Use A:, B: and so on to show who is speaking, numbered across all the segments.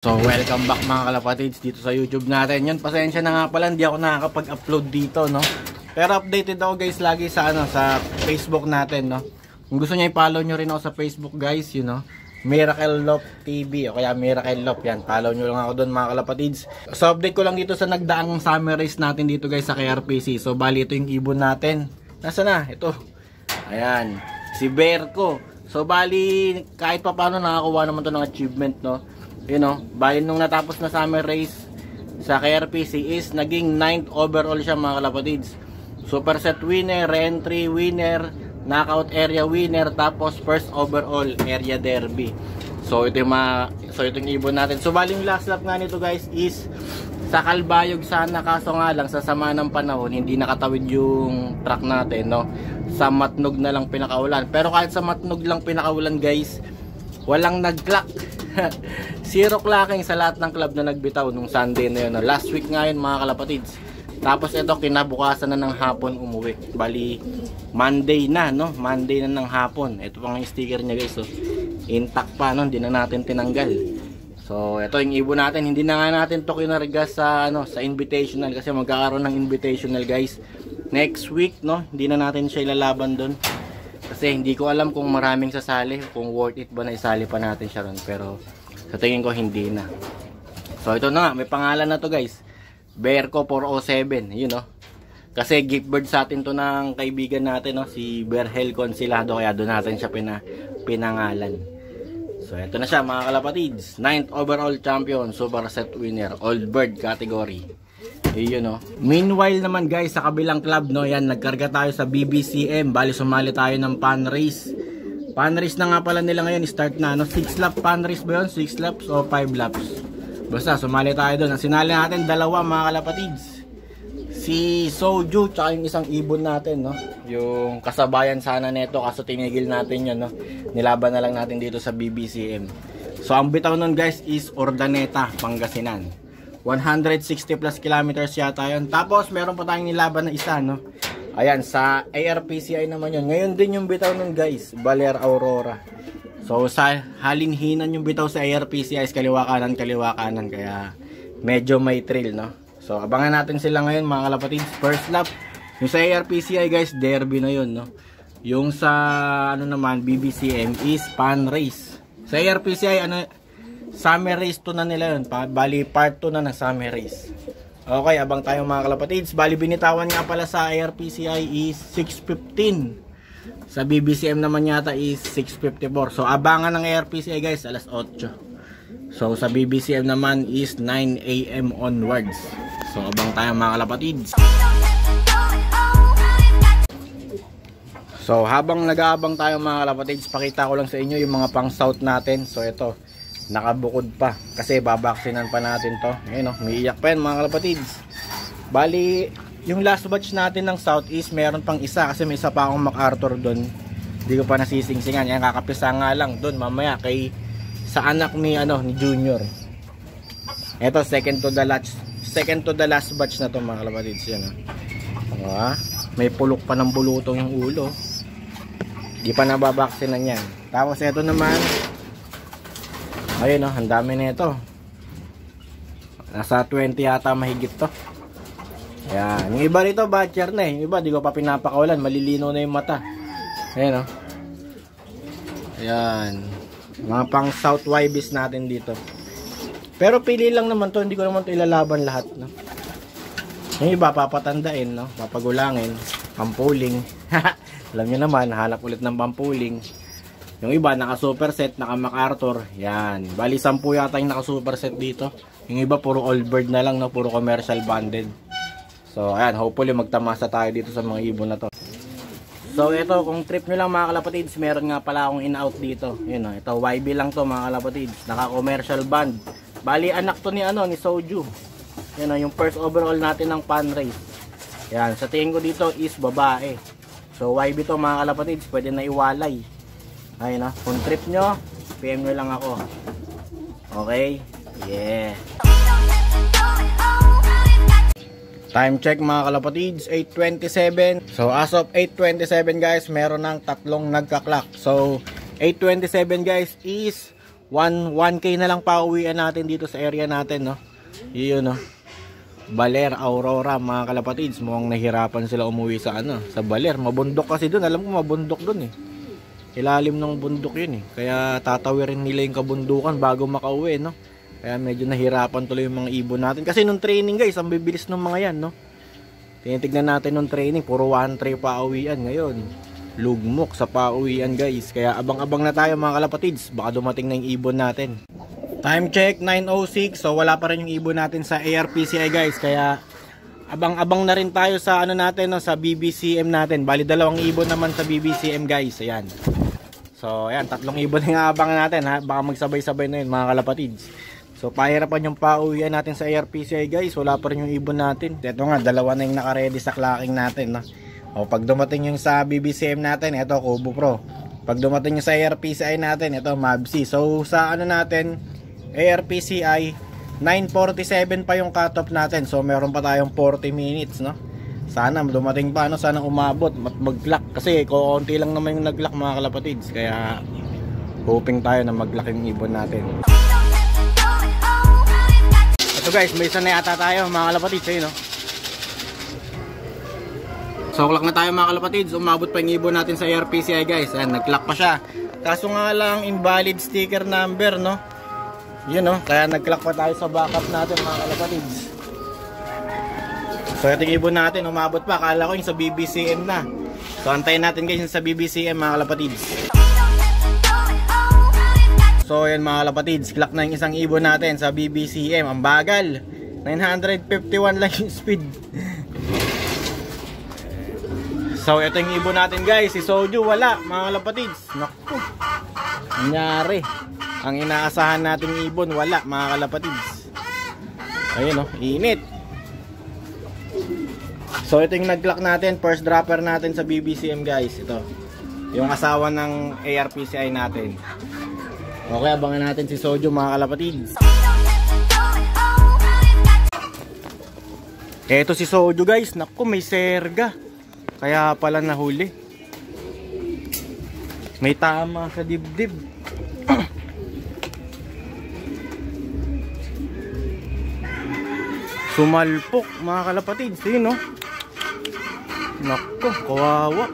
A: So welcome back mga kalapatids dito sa YouTube natin. Yun, pasensya na nga pala, hindi ako nakakapag-upload dito, no. Pero updated ako guys lagi sa sa Facebook natin, no. Kung gusto niyo i-follow niyo rin ako sa Facebook guys, you know, Miracle Lop TV o kaya Miracle Lop, yan. Follow niyo lang ako doon mga kalapatids. So update ko lang dito sa nagdaang summer race natin dito guys sa KRPC. So bali ito yung ibon natin. Nasaan na? Ito. Ayan, si Berko. So bali kahit pa paano nakakuha naman to ng achievement, no. You know, bali nung natapos na summer race sa KRPC is naging 9th overall siya mga kalapatids. Super set winner, re-entry winner, knockout area winner, tapos first overall area derby. So ito yung ibon natin. So bali yung last lap nga nito guys is sa Kalbayog sana, kaso nga lang sa sama ng panahon hindi nakatawid yung track natin, no. Sa Matnog na lang pinakaulan. Pero kahit sa Matnog lang pinakaulan guys, walang nag-clock. Zero clocking sa lahat ng club na nagbitaw nung Sunday na yun, no? Last week nga yun mga kalapatids. Tapos ito kinabukasan na ng hapon umuwi. Bali Monday na, no? Monday na ng hapon. Ito pang yung sticker niya guys, so intact pa, no? Hindi na natin tinanggal. So ito yung ibon natin. Hindi na nga natin to kinarga sa sa invitational kasi magkakaroon ng invitational guys next week, no? Hindi na natin siya ilalaban doon. Kasi hindi ko alam kung maraming sasali, kung worth it ba na isali pa natin siya ron. Pero sa tingin ko hindi na. So ito na nga, may pangalan na to guys, Berko 407, yun no. Kasi gift bird sa atin to ng kaibigan natin, no, si Berhel Consilado, kaya doon natin siya pinangalan. So ito na siya mga kalapatids, 9th overall champion, super set winner, old bird category. Yun, no. Meanwhile naman guys, sa kabilang club, no, yan, nagkarga tayo sa BBCM. Bali sumali tayo ng pan race. Pan race na nga pala nila ngayon, start na, no. 6 lap pan race ba yun? 6 laps o 5 laps? Basta sumali tayo doon. Ang sinali natin dalawa mga kalapatids, si Soju tsaka yung isang ibon natin, no, yung kasabayan sana neto, kaso tinigil natin yun, no. Nilaban na lang natin dito sa BBCM. So ang bitaw nun guys is Ordaneta, Pangasinan. 160 plus kilometers yata yun. Tapos meron pa tayong nilaban na isa, no. Ayan, sa ARPCI naman yun. Ngayon din yung bitaw nun guys, Baler Aurora. So sa halinhinan yung bitaw sa ARPCI is kaliwa kanan. Kaya medyo may thrill, no. So abangan natin sila ngayon mga kalapatids. First lap. Yung sa ARPCI guys, derby na yun, no. Yung sa naman BBCM is pan race. Sa ARPCI summer race 2 na nila yun. Bali part 2 na ng summer race. Okay, abang tayo mga kalapatids. Bali binitawan nga pala sa ARPCI is 6:15. Sa BBCM naman yata is 6:54. So abangan ng ARPCI guys alas 8. So sa BBCM naman is 9 AM onwards. So abang tayo mga kalapatids. So habang nag-aabang tayo mga kalapatids, pakita ko lang sa inyo yung mga pang south natin. So ito, nakabukod pa kasi babaksinan pa natin to. Ayun, umiiyak pa yan mga kalapatids. Bali yung last batch natin ng south is meron pang isa kasi may isa pa akong MacArthur doon, hindi ko pa nasisingsingan. Yan, kakapisa nga lang doon mamaya kay sa anak ni ni Junior. Ito second to the last batch na to mga kalapatids. Yan, may pulok pa ng bulutong yung ulo, di pa nababaksinan yan. Tapos ito naman, ayun, ang dami nito. Nasa 20 yata mahigit to. Ayan. Yung iba rito batcher na eh. Yung iba di ko pa pinapakawalan, malilino na yung mata. Ayan, ayan. Mga pang South YBs natin dito. Pero pili lang naman to, hindi ko naman to ilalaban lahat, no. Yung iba papatandain, no, papagulangin, pampuling. Alam niyo naman, hanap ulit ng pampuling. Yung iba naka superset, naka MacArthur. Yan. Bali 10 yata yung naka superset dito. Yung iba puro old bird na lang, no, puro commercial banded. So ayan, hopefully magtamasa tayo dito sa mga ibon na to. So ito, kung trip nyo lang mga kalapatids, meron nga pala akong in-out dito. Yun, ito YB lang to mga kalapatids, naka commercial band. Bali anak to ni ni Soju. Yan, yung first overall natin ng pan race. Yan, sa tingin ko dito is babae. So YB to mga kalapatids, pwede na iwalay. Ayun, kung trip nyo, PM nyo lang ako. Okay? Yeah. Time check mga kalapatids, 8:27. So as of 8:27 guys, meron ng tatlong nagka-clock. So 8:27 guys is 1K na lang pauwian natin dito sa area natin, no. Yun, no. Baler, Aurora, mga kalapatids. Mukhang nahirapan sila umuwi sa sa Baler. Mabundok kasi doon. Alam ko mabundok doon eh. Ilalim ng bundok yun eh. Kaya tatawirin nila yung kabundukan bago makauwi, no. Kaya medyo nahirapan tuloy yung mga ibon natin. Kasi nung training guys, ang bibilis ng mga yan, no. Tinitignan natin nung training, puro 1-3 pauwian. Ngayon, lugmok sa pauwian guys. Kaya abang-abang na tayo mga kalapatids. Baka dumating na yung ibon natin. Time check, 9:06. So wala pa rin yung ibon natin sa ARPCI guys. Kaya abang-abang na rin tayo sa natin, no, sa BBCM natin. Bali 2 ibon naman sa BBCM guys. Ayan. So ayan, 3 ibon yung abangan natin ha. Baka magsabay-sabay na yun mga kalapatids. So pahirapan yung pauwian natin sa ARPCI guys. Wala pa rin yung ibon natin. Ito nga, 2 na yung nakaredy sa clacking natin, no? O pag dumating yung sa BBCM natin, ito Kubo Pro. Pag dumating yung sa ARPCI natin, ito Mabsi. So sa natin, ARPCI 9:47 pa yung cut-off natin. So meron pa tayong 40 minutes, no? Sana dumating pa, no? Sana umabot at mag-lock. Kasi konti lang naman yung nag-lock mga kalapatids. Kaya hoping tayo na mag-lock yung ibon natin. Ito guys, may isa na yata tayo mga kalapatids, no? So clock na tayo mga kalapatids. Umabot pa yung ibon natin sa ARPCI guys. Ayan, nag-lock pa siya. Kaso nga lang invalid sticker number, no? Yun, no? Kaya nag-clock pa tayo sa backup natin mga kalapatids. So ito yung ibon natin, umabot pa. Akala ko yung sa BBCM na. So antayin natin guys yung sa BBCM mga kalapatids. So yan mga kalapatids, clock na yung isang ibon natin sa BBCM. Ang bagal, 951 lang yung speed. So ito yung ibon natin guys, si Soju wala mga kalapatids. Naku, nangyari. Ang inaasahan nating ibon wala mga kalapatids. Ayun, oh, init. So ito yung nag-clock natin, first dropper natin sa BBCM guys. Ito, yung asawa ng ARPCI natin. Okay, abangan natin si Soju mga kalapatids. Ito si Soju guys, naku may serga. Kaya pala nahuli. May tama sa dibdib. Sumalpok mga kalapatids, yun, no? Naku, kawawa.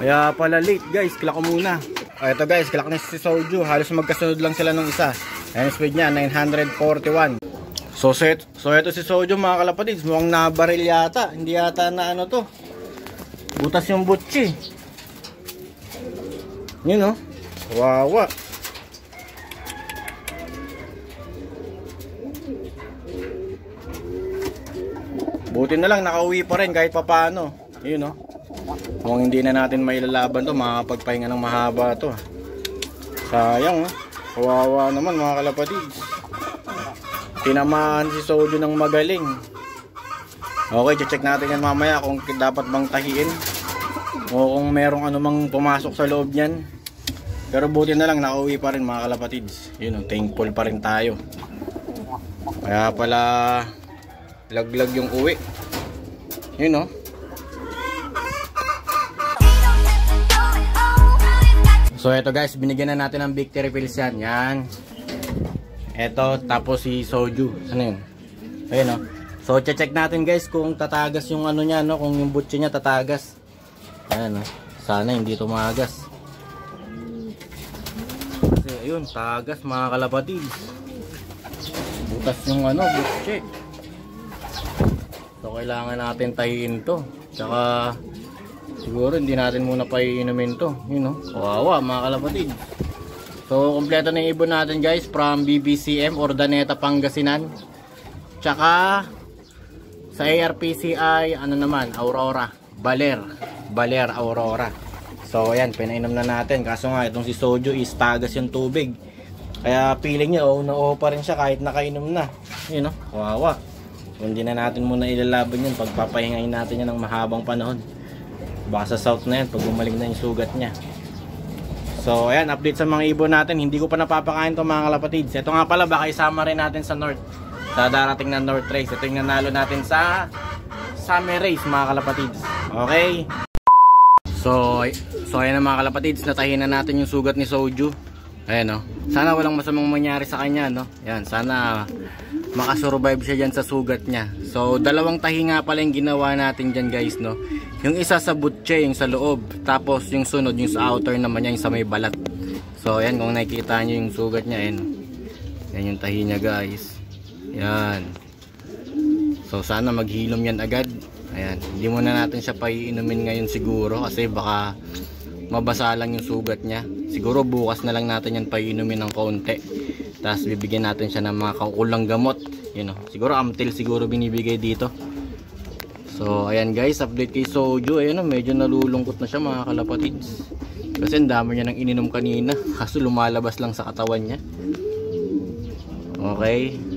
A: Kaya pala late guys, clock ko muna. Ito guys, clock na si Soju. Halos magkasunod lang sila nung isa. Ayan speed niya, 941. So ito si Soju mga kalapatids. Mukhang nabaril yata. Hindi yata na to. Butas yung butchi. Yun, no? Kawawa. Buti na lang nakauwi pa rin kahit papaano. Yun, no? Kung hindi na natin mailalaban to, makakapagpahinga ng mahaba to. Sayang, oh. Kawawa naman mga kalapatids. Tinamaan si Soju ng magaling. Okay, check natin yan mamaya kung dapat bang tahiin o kung merong anumang pumasok sa loob niyan. Pero buti na lang nakauwi pa rin mga kalapatids. Yun, oh, thankful pa rin tayo. Kaya pala laglag yung uwi. Yun, no? So eto guys, binigyan na natin ng victory pills yan. Yan. Eto, tapos si Soju. Ano yun? Ayun, no? So check natin guys kung tatagas yung niya, no? Kung yung butchi niya tatagas. Ayan, no? Sana hindi tumagas. Kasi ayun, tagas mga kalapatids. Butas yung butchi. So kailangan natin tahiin to. Tsaka siguro hindi natin muna paiinumin to. Yun, no? Kawawa mga kalapatids. So kompleto na yung ibon natin guys from BBCM, Urdaneta, Pangasinan. Tsaka sa ARPCI naman, Aurora, Baler, Aurora. So ayan, pinainom na natin. Kaso nga itong si Soju is tagas yung tubig. Kaya feeling niya na pa rin siya kahit nakainom na. Yun, no? Kawawa. So, hindi na natin muna ilalaban yun. Pagpapahingayin natin yan ng mahabang panahon. Baka sa south na yan pag gumaling na yung sugat niya. So ayan, update sa mga ibon natin. Hindi ko pa napapakain itong mga kalapatids. Ito nga pala, baka isama rin natin sa north, sa darating na north race. Ito yung nanalo natin sa summer race mga kalapatids. Okay. So So ayan na mga kalapatids, natahin na natin yung sugat ni Soju. Ayan, no. Sana walang masamang mangyari sa kanya, no. Yan, sana makasurvive siya dyan sa sugat niya. So dalawang tahi nga pala yung ginawa natin dyan guys, no. Yung isa sa butche, yung sa loob. Tapos yung sunod, yung sa outer naman niya, yung sa may balat. So ayan, kung nakikita nyo yung sugat niya, ayan. Yan yung tahi niya guys. Yan. So sana maghilom yan agad. Ayan, hindi muna natin siya paiinumin ngayon siguro kasi baka mabasa lang yung sugat niya. Siguro bukas na lang natin yan paiinumin ng kaunti. Tapos bibigyan natin siya ng mga kaukulang gamot. You know, siguro Amtil siguro binibigay dito. So ayan guys, update kay Soju. Ayan, medyo nalulungkot na siya mga kalapatids. Kasi ang dami niya nang ininom kanina. Kaso lumalabas lang sa katawan niya. Okay.